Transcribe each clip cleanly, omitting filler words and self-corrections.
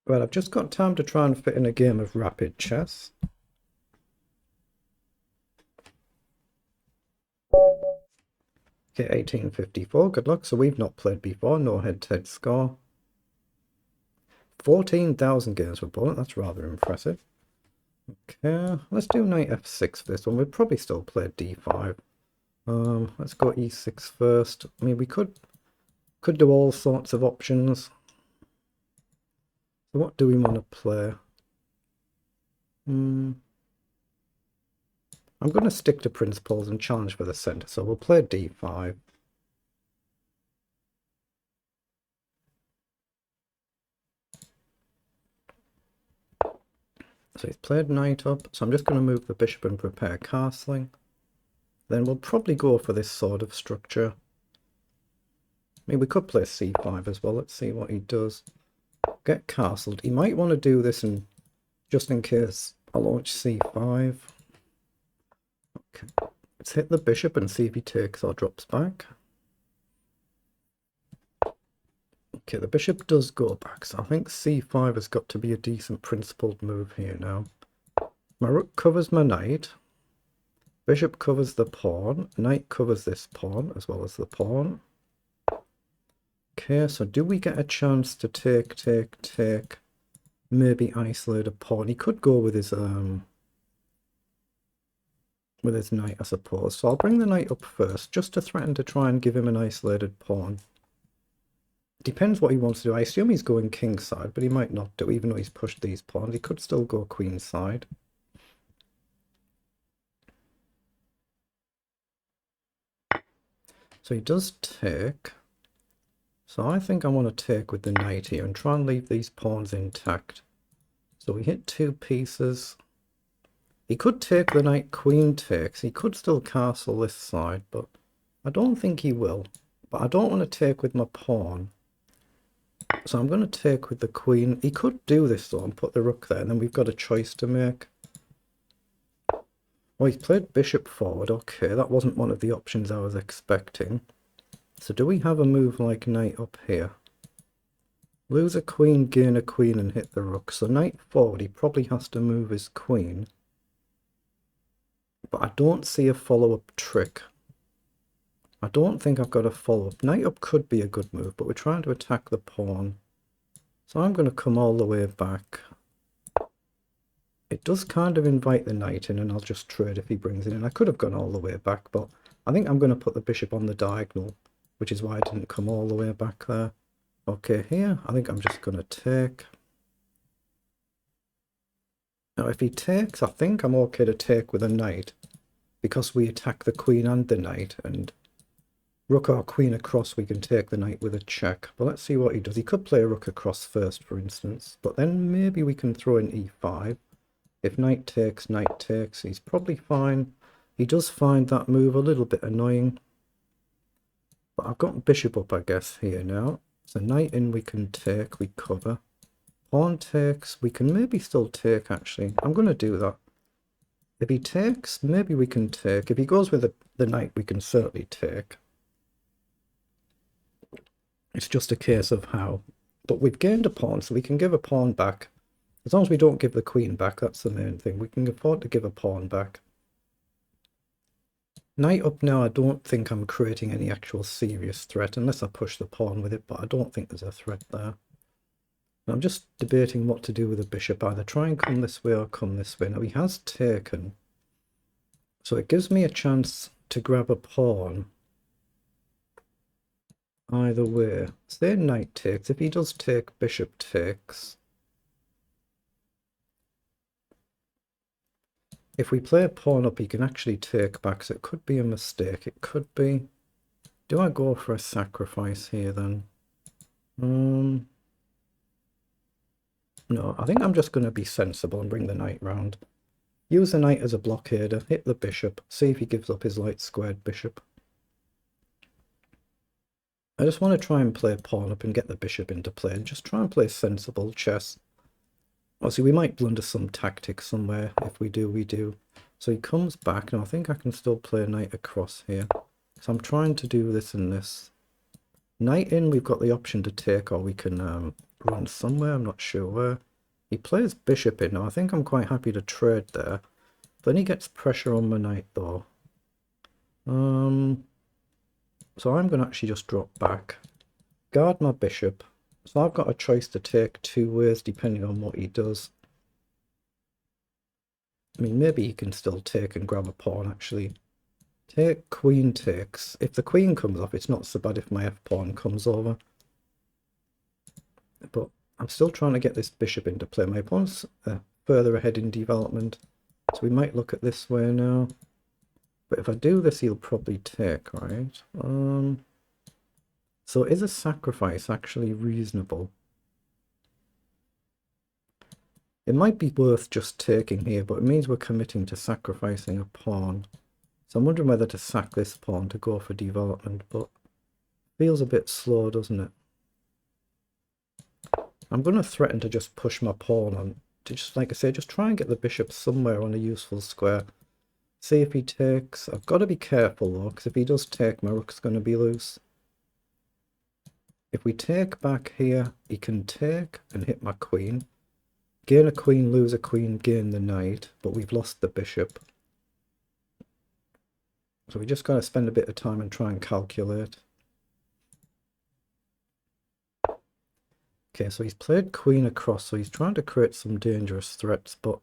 Well, I've just got time to try and fit in a game of rapid chess. Okay, 1854, good luck. So we've not played before, no head-to-head score. 14,000 games for Poland, that's rather impressive. Okay, let's do knight f6 for this one. We'll probably still play d5. Let's go e6 first. I mean, we could do all sorts of options. So what do we want to play? I'm going to stick to principles and challenge for the center, so we'll play d5. So he's played knight up, so I'm just going to move the bishop and prepare castling. Then we'll probably go for this sort of structure. I mean, we could play c5 as well. Let's see what he does. Get castled. He might want to do this and just in case I launch c5. Okay, let's hit the bishop and see if he takes or drops back. Okay, the bishop does go back, so I think c5 has got to be a decent principled move here now. My rook covers my knight. Bishop covers the pawn. Knight covers this pawn as well as the pawn. Okay, so do we get a chance to take, maybe isolate a pawn? He could go with his knight, I suppose. So I'll bring the knight up first, just to threaten to try and give him an isolated pawn. Depends what he wants to do. I assume he's going kingside, but he might not do, even though he's pushed these pawns. He could still go queenside. So he does take. So I think I want to take with the knight here and try and leave these pawns intact. So we hit 2 pieces. He could take the knight, queen takes. He could still castle this side, but I don't think he will. But I don't want to take with my pawn. So I'm going to take with the queen. He could do this though and put the rook there, and then we've got a choice to make. Oh, he's played bishop forward. Okay, that wasn't one of the options I was expecting. So do we have a move like knight up here? Lose a queen, gain a queen, and hit the rook. So knight forward, he probably has to move his queen. But I don't see a follow-up trick. I don't think I've got a follow-up. Knight up could be a good move, but we're trying to attack the pawn. So I'm going to come all the way back. It does kind of invite the knight in, and I'll just trade if he brings it in. I could have gone all the way back, but I think I'm going to put the bishop on the diagonal, which is why I didn't come all the way back there. Okay, here, I think I'm just going to take. Now, if he takes, I think I'm okay to take with a knight, because we attack the queen and the knight, and rook or queen across, we can take the knight with a check. But let's see what he does. He could play a rook across first, for instance, but then maybe we can throw in e5. If knight takes, he's probably fine. He does find that move a little bit annoying. But I've got bishop up, I guess, here now. So knight in, we can take, we cover. Pawn takes, we can maybe still take, actually. I'm going to do that. If he takes, maybe we can take. If he goes with the knight, we can certainly take. It's just a case of how. But we've gained a pawn, so we can give a pawn back. As long as we don't give the queen back, that's the main thing. We can afford to give a pawn back. Knight up now, I don't think I'm creating any actual serious threat, unless I push the pawn with it, but I don't think there's a threat there. And I'm just debating what to do with the bishop, either try and come this way or come this way. Now he has taken, so it gives me a chance to grab a pawn. Either way, say knight takes. If he does take, bishop takes. If we play a pawn up, he can actually take back, so it could be a mistake. It could be. Do I go for a sacrifice here then? No, I think I'm just going to be sensible and bring the knight round. Use the knight as a blockader, hit the bishop, see if he gives up his light squared bishop. I just want to try and play pawn up and get the bishop into play, and just try and play sensible chess. Obviously, we might blunder some tactics somewhere. If we do, we do. So he comes back. Now, I think I can still play knight across here. So I'm trying to do this and this. Knight in, we've got the option to take, or we can run somewhere, I'm not sure where. He plays bishop in now. I think I'm quite happy to trade there. Then he gets pressure on my knight though. So I'm going to actually just drop back. Guard my bishop. So I've got a choice to take two ways depending on what he does. I mean, maybe he can still take and grab a pawn actually. Take, queen takes. If the queen comes off, it's not so bad if my f-pawn comes over. But I'm still trying to get this bishop into play. My opponent's further ahead in development. So we might look at this way now. But if I do this, he'll probably take, right? So is a sacrifice actually reasonable? It might be worth just taking here, but it means we're committing to sacrificing a pawn. So I'm wondering whether to sack this pawn to go for development, but feels a bit slow, doesn't it? I'm going to threaten to just push my pawn on, to just, like I say, just try and get the bishop somewhere on a useful square. See if he takes. I've got to be careful though, because if he does take, my rook's going to be loose. If we take back here, he can take and hit my queen. Gain a queen, lose a queen, gain the knight, but we've lost the bishop. So we just got to spend a bit of time and try and calculate. Okay, so he's played queen across, so he's trying to create some dangerous threats, but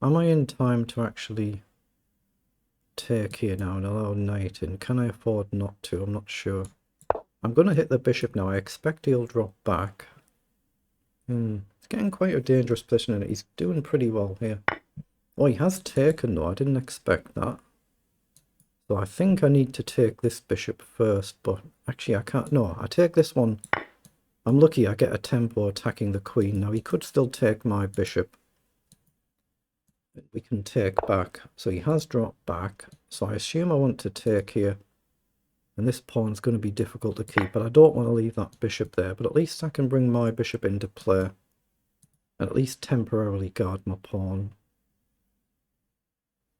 am I in time to actually take here now and allow knight in? Can I afford not to? I'm not sure. I'm going to hit the bishop now. I expect he'll drop back. It's getting quite a dangerous position and he's doing pretty well here. Oh, he has taken though. I didn't expect that. So I think I need to take this bishop first, but actually I can't. No, I take this one. I'm lucky I get a tempo attacking the queen. Now he could still take my bishop. We can take back. So he has dropped back. So I assume I want to take here. And this pawn's going to be difficult to keep, but I don't want to leave that bishop there. But at least I can bring my bishop into play. And at least temporarily guard my pawn.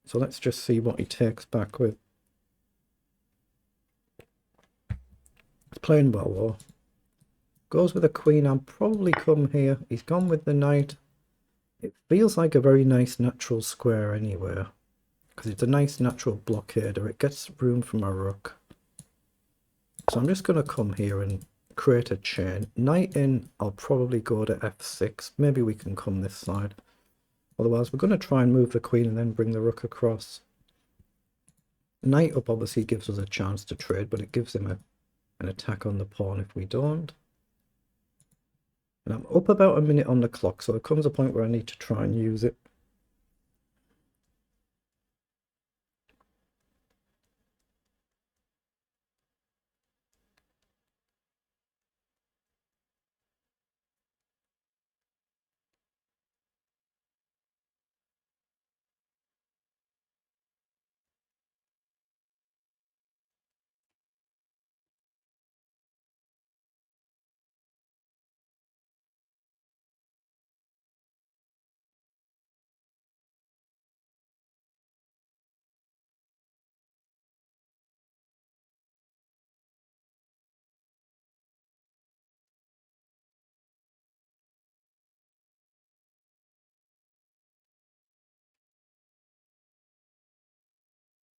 So let's just see what he takes back with. It's playing well though. Goes with a queen. I'll probably come here. He's gone with the knight. It feels like a very nice natural square anywhere. Because it's a nice natural blockader. It gets room for my rook. So I'm just going to come here and create a chain. Knight in, I'll probably go to f6. Maybe we can come this side. Otherwise, we're going to try and move the queen and then bring the rook across. Knight up obviously gives us a chance to trade, but it gives him an attack on the pawn if we don't. And I'm up about a minute on the clock, so there comes a point where I need to try and use it.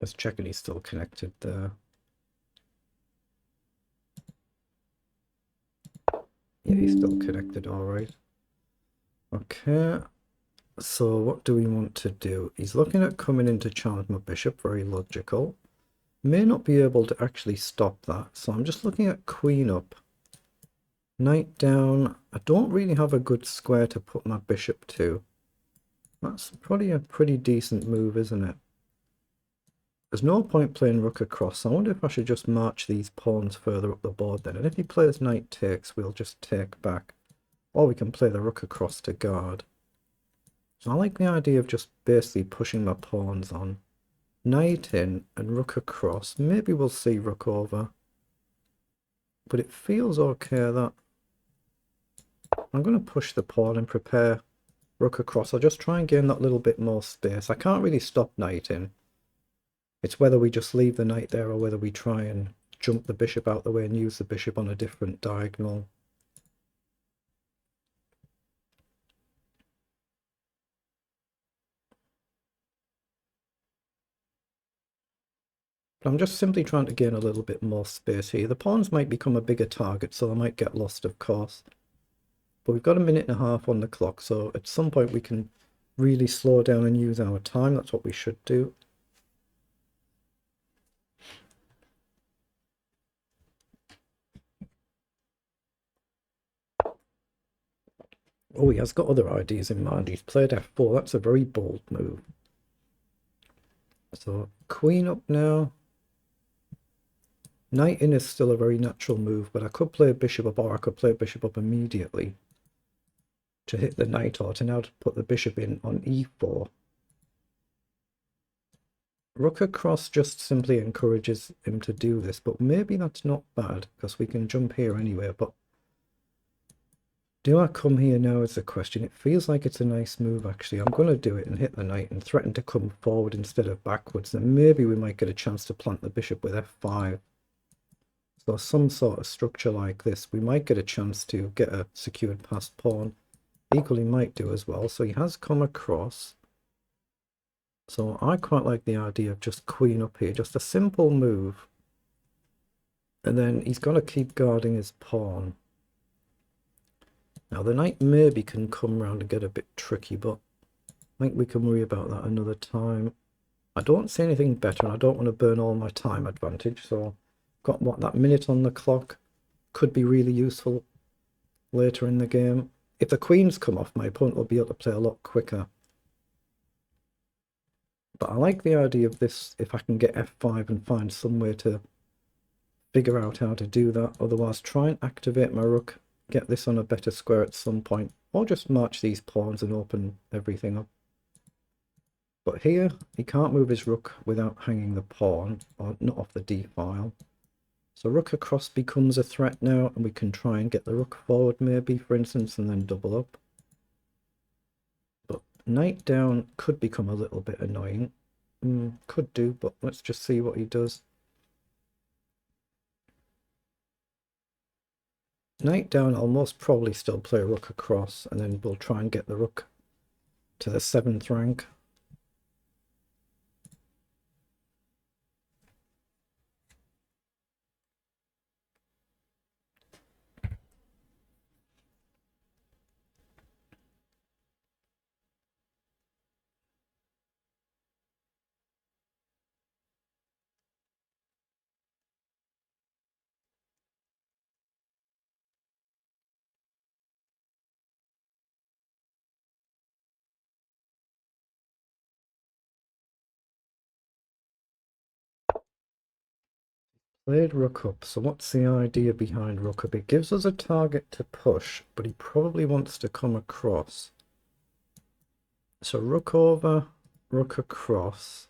Just checking he's still connected there. Yeah, he's still connected, alright. Okay, so what do we want to do? He's looking at coming in to challenge my bishop, very logical. May not be able to actually stop that, so I'm just looking at queen up. Knight down. I don't really have a good square to put my bishop to. That's probably a pretty decent move, isn't it? There's no point playing rook across. I wonder if I should just march these pawns further up the board then. And if he plays knight takes, we'll just take back. Or we can play the rook across to guard. So I like the idea of just basically pushing my pawns on. Knight in and rook across. Maybe we'll see rook over. But it feels okay that I'm going to push the pawn and prepare rook across. I'll just try and gain that little bit more space. I can't really stop knight in. It's whether we just leave the knight there or whether we try and jump the bishop out the way and use the bishop on a different diagonal. But I'm just simply trying to gain a little bit more space here. The pawns might become a bigger target, so I might get lost, of course. But we've got a minute and a half on the clock, so at some point we can really slow down and use our time. That's what we should do. Oh, he has got other ideas in mind. He's played f4. That's a very bold move. So queen up now. Knight in is still a very natural move, but I could play bishop up, or I could play bishop up immediately to hit the knight, or to now to put the bishop in on e4. Rook across just simply encourages him to do this, but maybe that's not bad, because we can jump here anyway. But do I come here now is the question. It feels like it's a nice move, actually. I'm going to do it and hit the knight and threaten to come forward instead of backwards. Then maybe we might get a chance to plant the bishop with f5. So some sort of structure like this, we might get a chance to get a secured passed pawn. Equally might do as well. So he has come across. So I quite like the idea of just queen up here. Just a simple move. And then he's got to keep guarding his pawn. Now the knight maybe can come round and get a bit tricky, but I think we can worry about that another time. I don't see anything better, and I don't want to burn all my time advantage, so got what, that minute on the clock could be really useful later in the game. If the queens come off, my opponent will be able to play a lot quicker. But I like the idea of this, if I can get f5 and find some way to figure out how to do that. Otherwise, try and activate my rook, get this on a better square at some point, or just march these pawns and open everything up. But here, he can't move his rook without hanging the pawn, or not off the d-file. So rook across becomes a threat now, and we can try and get the rook forward maybe, for instance, and then double up. But knight down could become a little bit annoying. Could do, but let's just see what he does. Knight down, I'll most probably still play rook across, and then we'll try and get the rook to the 7th rank. Played rook up, so what's the idea behind rook up? It gives us a target to push, but he probably wants to come across. So rook over, rook across.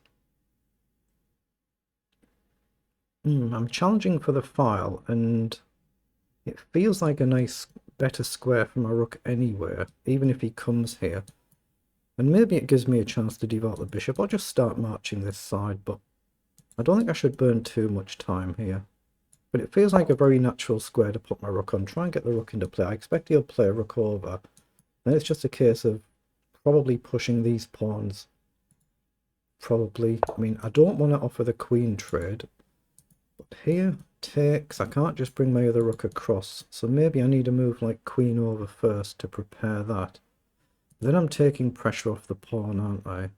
I'm challenging for the file, and it feels like a nice, better square for my rook anywhere, even if he comes here. And maybe it gives me a chance to devote the bishop, or just start marching this side, but I don't think I should burn too much time here. But it feels like a very natural square to put my rook on. Try and get the rook into play. I expect he'll play a rook over. Then it's just a case of probably pushing these pawns. Probably. I mean, I don't want to offer the queen trade. But here, takes. I can't just bring my other rook across. So maybe I need a move like queen over first to prepare that. Then I'm taking pressure off the pawn, aren't I?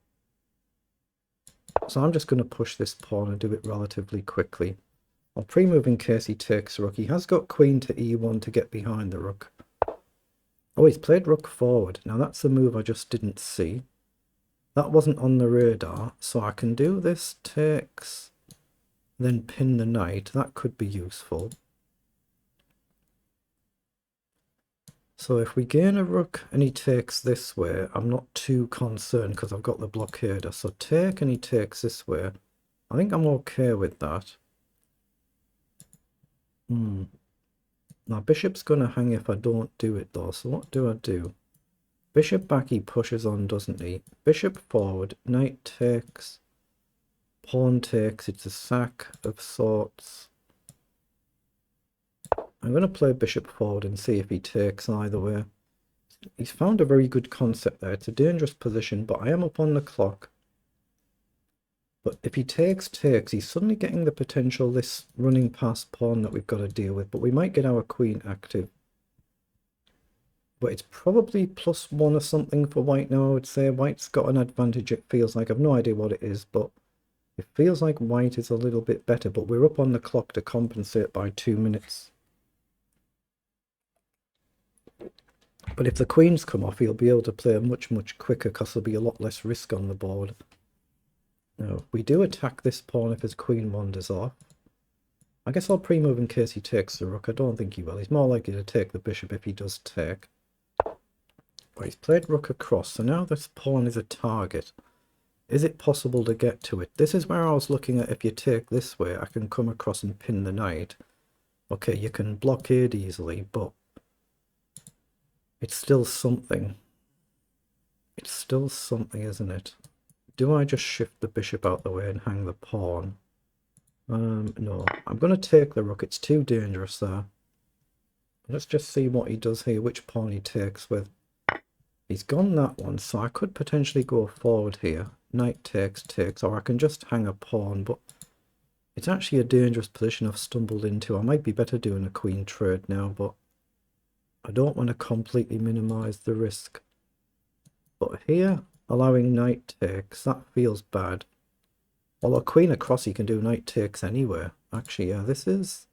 So I'm just going to push this pawn and do it relatively quickly. I'll pre-move in case he takes rook. He has got queen to e1 to get behind the rook. Oh, he's played rook forward. Now that's a move I just didn't see. That wasn't on the radar. So I can do this, takes, then pin the knight. That could be useful. So if we gain a rook and he takes this way, I'm not too concerned because I've got the blockader. So take and he takes this way. I think I'm okay with that. Now bishop's going to hang if I don't do it though. So what do I do? Bishop back, he pushes on, doesn't he? Bishop forward, knight takes, pawn takes. It's a sack of sorts. I'm going to play bishop forward and see if he takes either way. He's found a very good concept there. It's a dangerous position, but I am up on the clock. But if he takes, he's suddenly getting the potential this running past pawn that we've got to deal with. But we might get our queen active. But it's probably +1 or something for white now, I would say. White's got an advantage, it feels like. I've no idea what it is, but it feels like white is a little bit better. But we're up on the clock to compensate by 2 minutes. But if the queens come off, he'll be able to play much, much quicker because there'll be a lot less risk on the board. Now, we do attack this pawn if his queen wanders off. I guess I'll pre-move in case he takes the rook. I don't think he will. He's more likely to take the bishop if he does take. But he's played rook across, so now this pawn is a target. Is it possible to get to it? This is where I was looking at. If you take this way, I can come across and pin the knight. Okay, you can blockade easily, but it's still something. It's still something, isn't it? Do I just shift the bishop out the way and hang the pawn? No. I'm going to take the rook. It's too dangerous there. Let's just see what he does here, which pawn he takes with. He's gone that one, so I could potentially go forward here. Knight takes, or I can just hang a pawn, but it's actually a dangerous position I've stumbled into. I might be better doing a queen trade now, but I don't want to completely minimize the risk. But here, allowing knight takes, that feels bad. Although queen across, he can do knight takes anywhere. Actually, yeah, this is...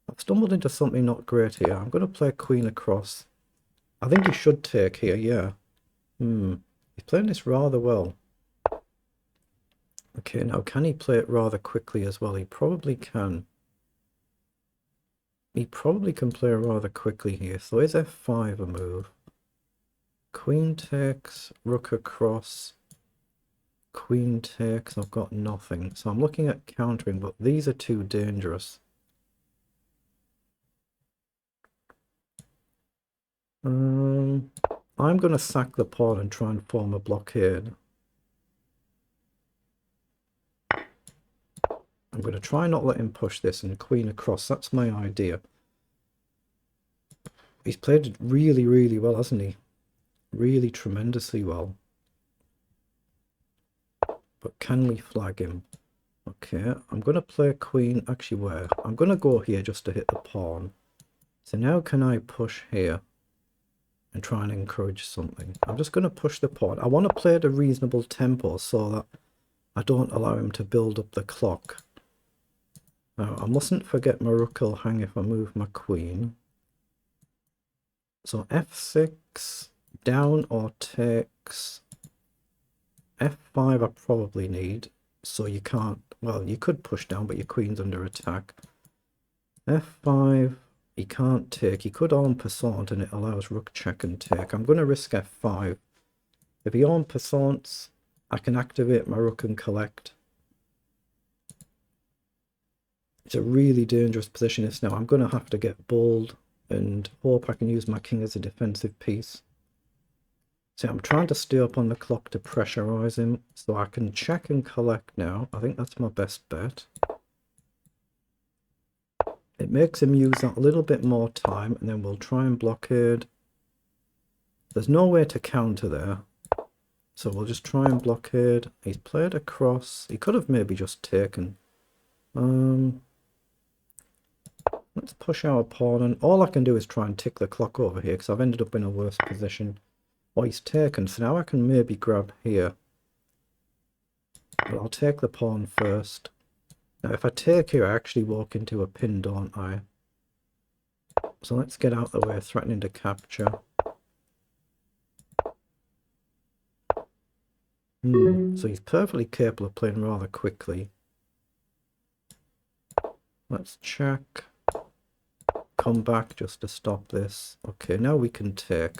I've stumbled into something not great here. I'm going to play queen across. I think he should take here, yeah. He's playing this rather well. Okay, now can he play it rather quickly as well? He probably can. He probably can play rather quickly here. So is f5 a move? Queen takes, rook across, queen takes. I've got nothing. So I'm looking at countering, but these are too dangerous. I'm going to sack the pawn and try and form a blockade. I'm going to try not let him push this and queen across. That's my idea. He's played it really, really well, hasn't he? Really tremendously well. But can we flag him? Okay, I'm going to play queen. Actually, where? I'm going to go here just to hit the pawn. So now can I push here and try and encourage something? I'm just going to push the pawn. I want to play at a reasonable tempo so that I don't allow him to build up the clock. Now, I mustn't forget my rook will hang if I move my queen. So f6, down or takes. f5 I probably need, so you can't, well, you could push down, but your queen's under attack. f5, he can't take. He could en passant, and it allows rook check and take. I'm going to risk f5. If he en passants, I can activate my rook and collect. It's a really dangerous position this now. I'm going to have to get bold and hope I can use my king as a defensive piece. So I'm trying to stay up on the clock to pressurize him so I can check and collect now. I think that's my best bet. It makes him use that a little bit more time, and then we'll try and blockade. There's no way to counter there, so we'll just try and blockade. He's played across. He could have maybe just taken. Let's push our pawn, and all I can do is try and tick the clock over here because I've ended up in a worse position. Oh, he's taken, so now I can maybe grab here. But I'll take the pawn first. Now, if I take here, I actually walk into a pin, don't I? So let's get out of the way, threatening to capture. So he's perfectly capable of playing rather quickly. Let's check. Come back just to stop this. Okay, now we can take.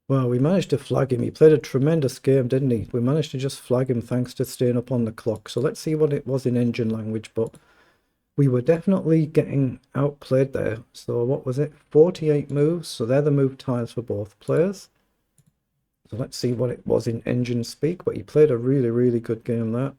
Well, we managed to flag him. He played a tremendous game, didn't he? We managed to just flag him thanks to staying up on the clock. So let's see what it was in engine language, but we were definitely getting outplayed there. So what was it? 48 moves. So they're the move tiles for both players. So let's see what it was in engine speak, but he played a really, really good game there.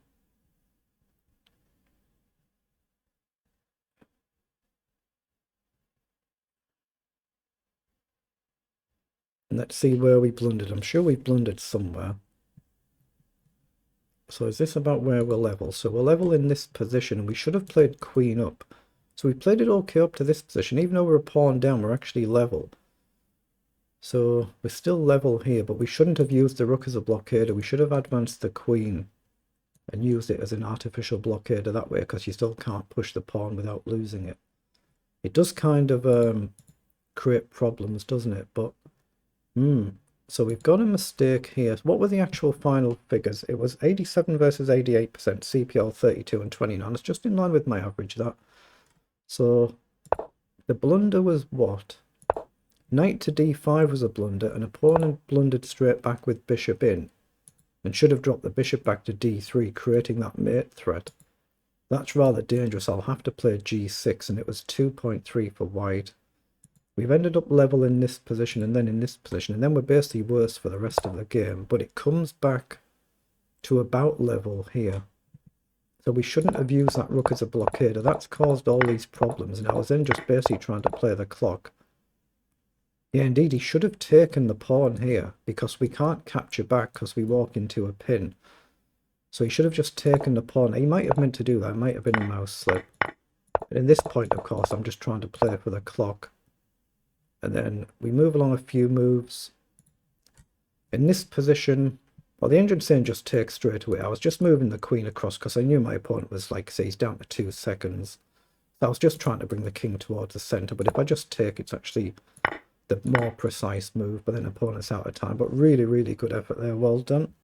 And let's see where we blundered. I'm sure we blundered somewhere. So is this about where we're level? So we're level in this position, and we should have played queen up. So we played it okay up to this position. Even though we're a pawn down, we're actually level. So we're still level here, but we shouldn't have used the rook as a blockader. We should have advanced the queen and used it as an artificial blockader that way, because you still can't push the pawn without losing it. It does kind of create problems, doesn't it? But so we've got a mistake here. What were the actual final figures? It was 87 versus 88%, CPL 32 and 29. It's just in line with my average, that. So the blunder was what? Knight to d5 was a blunder. An opponent blundered straight back with bishop in and should have dropped the bishop back to d3, creating that mate threat. That's rather dangerous. I'll have to play g6, and it was 2.3 for white. We've ended up level in this position and then in this position, and then we're basically worse for the rest of the game. But it comes back to about level here. So we shouldn't have used that rook as a blockader. That's caused all these problems, and I was then just basically trying to play the clock. Yeah, indeed, he should have taken the pawn here, because we can't capture back because we walk into a pin. So he should have just taken the pawn. He might have meant to do that. It might have been a mouse slip. But in this point, of course, I'm just trying to play for the clock. And then we move along a few moves. In this position, well, the engine's saying just take straight away. I was just moving the queen across because I knew my opponent was, like, say, he's down to 2 seconds. So I was just trying to bring the king towards the center. But if I just take, it's actually the more precise move. But then opponent's out of time. But really, really good effort there. Well done.